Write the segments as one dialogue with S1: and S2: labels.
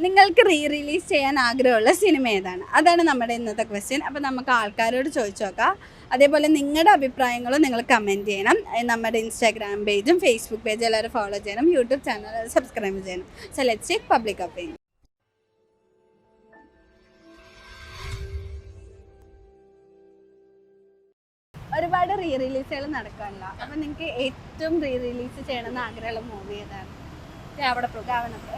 S1: നിങ്ങൾക്ക് റിലീസ് ചെയ്യാൻ ആഗ്രഹമുള്ള സിനിമ ഏതാണ്? അതാണ് നമ്മുടെ ഇന്നത്തെ ക്വസ്റ്റ്യൻ. അപ്പോൾ നമുക്ക് ആൾക്കാരോട് ചോദിച്ചു നോക്കാം. അതേപോലെ നിങ്ങളുടെ അഭിപ്രായങ്ങളും നിങ്ങൾ കമൻറ്റ് ചെയ്യണം. നമ്മുടെ ഇൻസ്റ്റാഗ്രാം പേജും ഫേസ്ബുക്ക് പേജും എല്ലാവരും ഫോളോ ചെയ്യണം. യൂട്യൂബ് ചാനൽ സബ്സ്ക്രൈബ് ചെയ്യണം. So let's check public opinion. ഒരുപാട് റിലീസുകൾ നടക്കാനില്ല. അപ്പം നിങ്ങൾക്ക് ഏറ്റവും റിലീസ് ചെയ്യണമെന്ന് ആഗ്രഹമുള്ള മൂവി ഏതാണ്?
S2: രാവണപ്രഭു.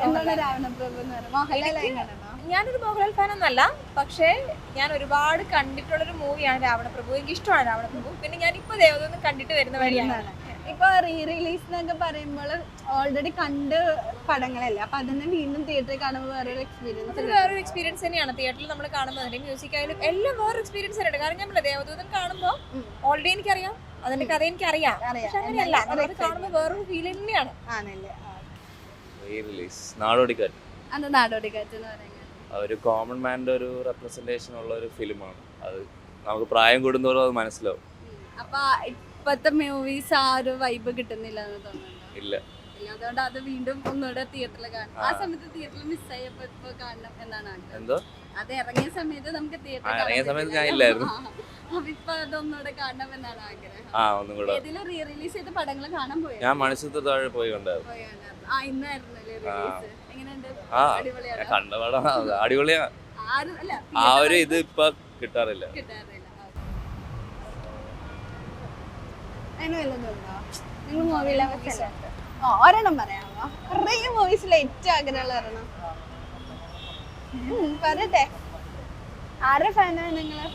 S1: എന്താണ് രാവണപ്രഭു എന്ന് പറയുന്നത്? മോഹൻലാൽ എങ്ങനെയാണോ?
S2: ഞാനൊരു മോഹൻലാൽ ഫാനൊന്നും അല്ല, പക്ഷേ ഞാൻ ഒരുപാട് കണ്ടിട്ടുള്ളൊരു മൂവിയാണ് രാവണപ്രഭു. എനിക്ക് ഇഷ്ടമാണ് രാവണപ്രഭു. പിന്നെ ഞാൻ ഇപ്പൊ ദേവദൂതൻ കണ്ടിട്ട് വരുന്ന വഴിയാണ്.
S1: ഇപ്പൊ റിലീസ് എന്നൊക്കെ പറയുമ്പോൾ ഓൾറെഡി കണ്ട് പടങ്ങളല്ലേ, അപ്പൊ അതിന് വീണ്ടും തിയേറ്ററിൽ കാണുമ്പോൾ വേറൊരു
S2: എക്സ്പീരിയൻസ് തന്നെയാണ്. തിയേറ്ററിൽ നമ്മൾ കാണുമ്പോൾ അതിന്റെ മ്യൂസിക് ആയാലും എല്ലാം വേറെ എക്സ്പീരിയൻസ് തന്നെയാണ്. കാരണം ഞാൻ ദേവദൂതൻ കാണുമ്പോൾ ഓൾറെഡി എനിക്കറിയാം, അതിന്റെ കഥ എനിക്കറിയാം. പക്ഷെ അങ്ങനെയല്ല, അത് കാണുമ്പോൾ വേറൊരു ഫീൽ തന്നെയാണ്.
S3: നാടോടിക്കാറ്റ്.
S1: അത് നാടോടിക്കാറ്റ് എന്ന് പറയുന്നത്
S3: ഒരു കോമൺ മാൻ്റെ ഒരു റെപ്രസെന്റേഷൻ ഉള്ള ഒരു ഫിലിമാണ്. അത് നമുക്ക് പ്രായം കൂടുന്നതോറും അത് മനസ്സിലാവും.
S1: അപ്പൊ ഇപ്പത്തെ മൂവീസ് ആ ഒരു വൈബ് കിട്ടുന്നില്ല എന്ന് തോന്നുന്നുണ്ടോ?
S3: ഇല്ല.
S1: അതുകൊണ്ട് അത് വീണ്ടും ഒന്നുകൂടെ തിയേറ്ററിൽ കാണണം. ആ സമയത്ത് തിയേറ്ററിൽ മിസ്സായപ്പോ ഇപ്പൊ കാണണം എന്നാണ് ആഗ്രഹം.
S3: എന്തോ
S1: അത് ഇറങ്ങിയ സമയത്ത് നമുക്ക്
S3: സമയത്ത് ഞാൻ ഇല്ലായിരുന്നു.
S1: അപ്പൊ ഇപ്പൊ അതൊന്നുകൂടെ കാണണം എന്നാണ് ആഗ്രഹം.
S3: ഒന്നും കൂടെ.
S1: ഏതിലും റിലീസ് ചെയ്ത പടങ്ങൾ കാണാൻ പോയോ?
S3: ഞാൻ മണിച്ചിത്ര താഴെ പോയി കണ്ടായിരുന്നു.
S1: ഇന്നായിരുന്നല്ലേ റിലീസ്? എങ്ങനെയുണ്ട്?
S3: അടിപൊളിയാണ്. കണ്ട പടം അടിപൊളിയാണ്. ആ ഒരു ഇത് ഇപ്പൊ കിട്ടാറില്ല.
S1: നിങ്ങൾ മൂവിയിലെ ഒരെണ്ണം പറയാമോ? കുറേ മൂവീസിൽ ഏറ്റവും ആഗ്രഹമുള്ള ഒരെണ്ണം പറയട്ടെ. ആരുടെ ഫാനാണ് നിങ്ങള്?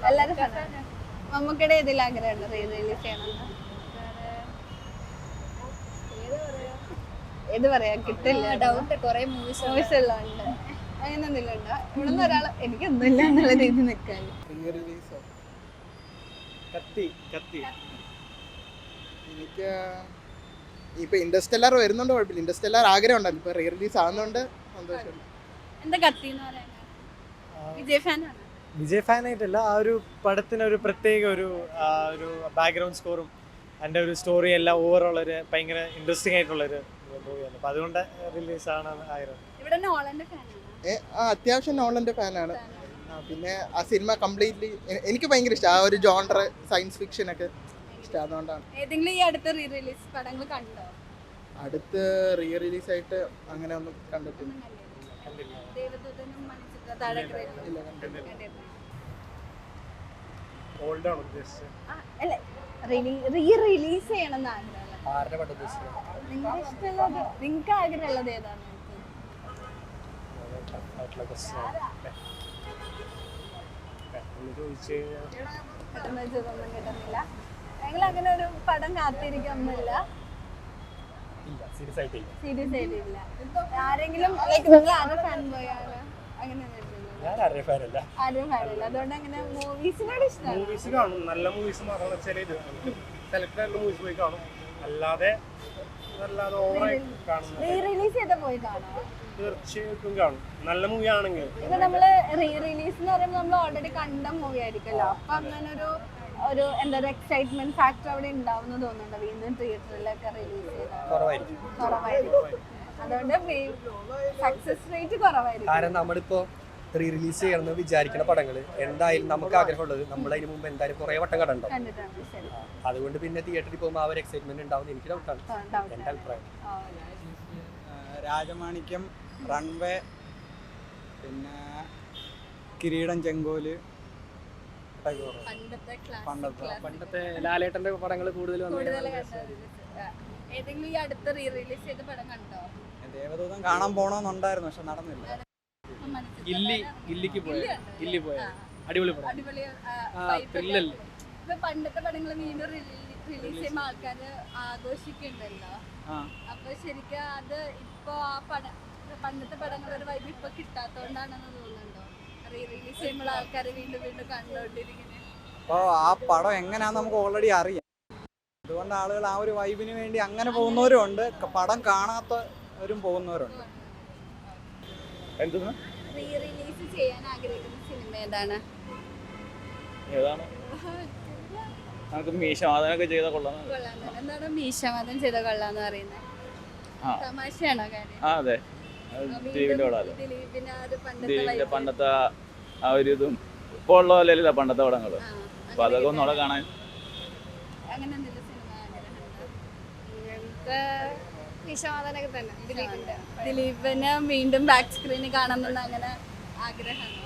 S1: എല്ലാരും ഫാനാണ്. മമ്മൂക്കയുടെ ഏതിൽ ആഗ്രഹമുണ്ട് റിലീസ് ചെയ്യണമെന്ന്? ഏത് പറയാ കിട്ടില്ല.
S2: കുറെ മൂവീസ്
S1: ഉള്ളതുണ്ട്. അങ്ങനെ എന്തെങ്കിലും ഉണ്ടോ? ഇവിടെ നിന്ന് ഒരാൾ എനിക്കൊന്നുമില്ല എന്നുള്ള രീതി നിൽക്കാൻ.
S4: എനിക്ക് ഇപ്പൊ ഇൻഡസ്റ്റെല്ലാർ വരുന്നുണ്ട്, കുഴപ്പമില്ല. ഇൻഡസ്റ്റെല്ലാർ ആഗ്രഹം ഉണ്ടല്ലോ, ഇപ്പൊ റീ റിലീസ് ആവുന്നതുകൊണ്ട് സന്തോഷമുണ്ട്.
S1: എന്താ കത്തി എന്ന് പറയുന്നത്? വിജയ് ഫാനാണ്.
S5: വിജയ് ഫാനായിട്ടല്ല, ആ ഒരു പടത്തിന് ഒരു പ്രത്യേക ഒരു ബാക്ക്ഗ്രൗണ്ട് സ്കോറും അതിൻ്റെ ഒരു സ്റ്റോറി എല്ലാം ഓവറോൾ ഒരു ഭയങ്കര ഇൻട്രസ്റ്റിംഗ് ആയിട്ടുള്ളൊരു മൂവിയാണ്. അപ്പം അതുകൊണ്ട് റിലീസാണ് ആഗ്രഹം.
S1: ഇവിടെ നോളന്റെ ഫാനാണ്.
S4: അത്യാവശ്യം നോളന്റെ ഫാനാണ്. പിന്നെ ആ സിനിമ കംപ്ലീറ്റ്ലി എനിക്ക് ഭയങ്കര ഇഷ്ടം. ആ ഒരു ജോണർ സയൻസ് ഫിക്ഷൻ ഒക്കെ ഇഷ്ടം. അതുകൊണ്ടാണ്.
S1: ഏതെങ്കിലും ഈ അടുത്ത റീ റിലീസ് പടങ്ങൾ കണ്ടോ?
S4: അടുത്ത് റീ റിലീസ് ആയിട്ട് അങ്ങനെ ഒന്നും കണ്ടിട്ടില്ല.
S1: റിലീസ് ചെയ്യണമെന്ന് ആഗ്രഹമുള്ള നിങ്ങൾക്ക് ആഗ്രഹമുള്ളത് ഏതാണ്? കിട്ടുന്നില്ല. ഞങ്ങൾ അങ്ങനെ ഒരു പടം കാത്തിരിക്കൊന്നുമില്ല. സീരിയസ് ആയിട്ടില്ല. ആരെങ്കിലും ഫാൻ ബോയാണ് അങ്ങനെ? ആരും ഫാനില്ല. അതുകൊണ്ട് അങ്ങനെ മൂവീസിനോട് ഇഷ്ടമാണ്.
S5: മൂവീസ് കാണും, നല്ല മൂവീസ് മാത്രമല്ല, സെലക്ട് ആയിട്ടുള്ള മൂവീസ് പോയി കാണും. അല്ലാതെ ഓവറായി കാണും.
S1: റിലീസ് ചെയ്ത പോയി കാണാം.
S5: തീർച്ചയായിട്ടും കാണും, നല്ല മൂവി ആണെങ്കിൽ.
S1: ഇപ്പൊ നമ്മള് റിലീസ് എന്ന് പറയുമ്പോൾ നമ്മൾ ഓൾറെഡി കണ്ട മൂവി ആയിരിക്കല്ലോ, അപ്പൊ അങ്ങനെ ഒരു എന്താ ഒരു എക്സൈറ്റ്മെന്റ് ഫാക്ടർ അവിടെ ഉണ്ടാവുന്ന തോന്നുന്നുണ്ടോ? വീണ്ടും തിയേറ്ററിലൊക്കെ റിലീസ് ചെയ്താൽ കുറവായിരിക്കും. അതുകൊണ്ട് സക്സസ് റേറ്റ് കുറവായിരിക്കും.
S6: കാരണം നമ്മളിപ്പോ റീ റിലീസ് ചെയ്യണമെന്ന് വിചാരിക്കുന്ന പടങ്ങൾ എന്തായാലും നമുക്ക് ആഗ്രഹമുള്ളത് നമ്മൾ അതിന് മുമ്പ് എന്തായാലും കുറെ വട്ടം കണ്ടിട്ടുണ്ടാവും. അതുകൊണ്ട് പിന്നെ തിയേറ്ററിൽ പോകുമ്പോൾ ആ ഒരു എക്സൈറ്റ്മെന്റ് ഉണ്ടാവും. എനിക്ക് ഡൗട്ടാണ് എന്റെ അഭിപ്രായം.
S7: രാജമാണിക്യം, റൺവേ, പിന്നെ കിരീടം, ചെങ്കോല്,
S5: പണ്ടത്തെ ലാലേട്ടന്റെ പടങ്ങൾ കൂടുതൽ
S1: ഏതെങ്കിലും ഈ അടുത്ത റീ റിലീസ് ചെയ്ത പടം കണ്ടോ?
S7: ദേവദൂതൻ കാണാൻ പോണോന്നുണ്ടായിരുന്നു, പക്ഷെ നടന്നില്ല.
S5: ഗില്ലിക്ക് പോയ അടിപൊളി പടം.
S1: പണ്ടത്തെ പടങ്ങൾ വീണ്ടും റിലീസ് ചെയ്യുമ്പോൾ ആൾക്കാര് ആഘോഷിക്കുന്നുണ്ടല്ലോ. അപ്പൊ ശരിക്കും അത് ഇപ്പൊ ആ പണ്ടത്തെ പടങ്ങളുടെ വൈബ് ഇപ്പൊ കിട്ടാത്തോണ്ടാണെന്ന് തോന്നുന്നുണ്ടോ? റീ റിലീസ് ചെയ്യുമ്പോൾ ആൾക്കാര് വീണ്ടും കണ്ടുകൊണ്ടിരിക്കുന്നത്.
S7: അപ്പൊ ആ പടം എങ്ങനെയാന്ന് നമുക്ക് ഓൾറെഡി അറിയാം. അതുകൊണ്ട് ആളുകൾ ആ ഒരു വൈബിന് വേണ്ടി അങ്ങനെ പോകുന്നവരും ഉണ്ട്, പടം കാണാത്തവരും പോകുന്നവരുണ്ട്.
S1: റീ റിലീസ് ചെയ്യാൻ ആഗ്രഹിക്കുന്ന സിനിമ ഏതാണ്?
S3: നമുക്ക് മീശവാദനൊക്കെ ചെയ്ത കൊള്ളാം.
S1: എന്താണ് മീശവാദം ചെയ്ത കൊള്ളാന്ന് പറയുന്നത്? തമാശയാണോ കാര്യം?
S3: അതെ.
S8: ദിലീപിന്റെ പടമല്ലേ
S1: ദിലീപിന്റെ ആ ഒരു പണ്ടത്തെ
S8: ദിലീപിന്റെ
S1: vibe.
S8: പണ്ടത്തെ ആ ഒരു ഇതും ഇപ്പോൾ ഉള്ള പോലെയല്ല പണ്ടത്തെ പടങ്ങൾ
S1: ആ,
S8: അപ്പൊ അതൊക്കെ ഒന്നുകൂടെ കാണാൻ
S1: അങ്ങനെ എന്തെങ്കിലും സിനിമ ആഗ്രഹമുണ്ടോ?
S9: ഇങ്ങനത്തെ വിശ്വനാഥനൊക്കെ തന്നെ ദിലീപിന്റെ
S1: ദിലീപിനെ വീണ്ടും ബാക്ക് സ്ക്രീനിൽ കാണണമെന്ന് അങ്ങനെ ആഗ്രഹമാണോ?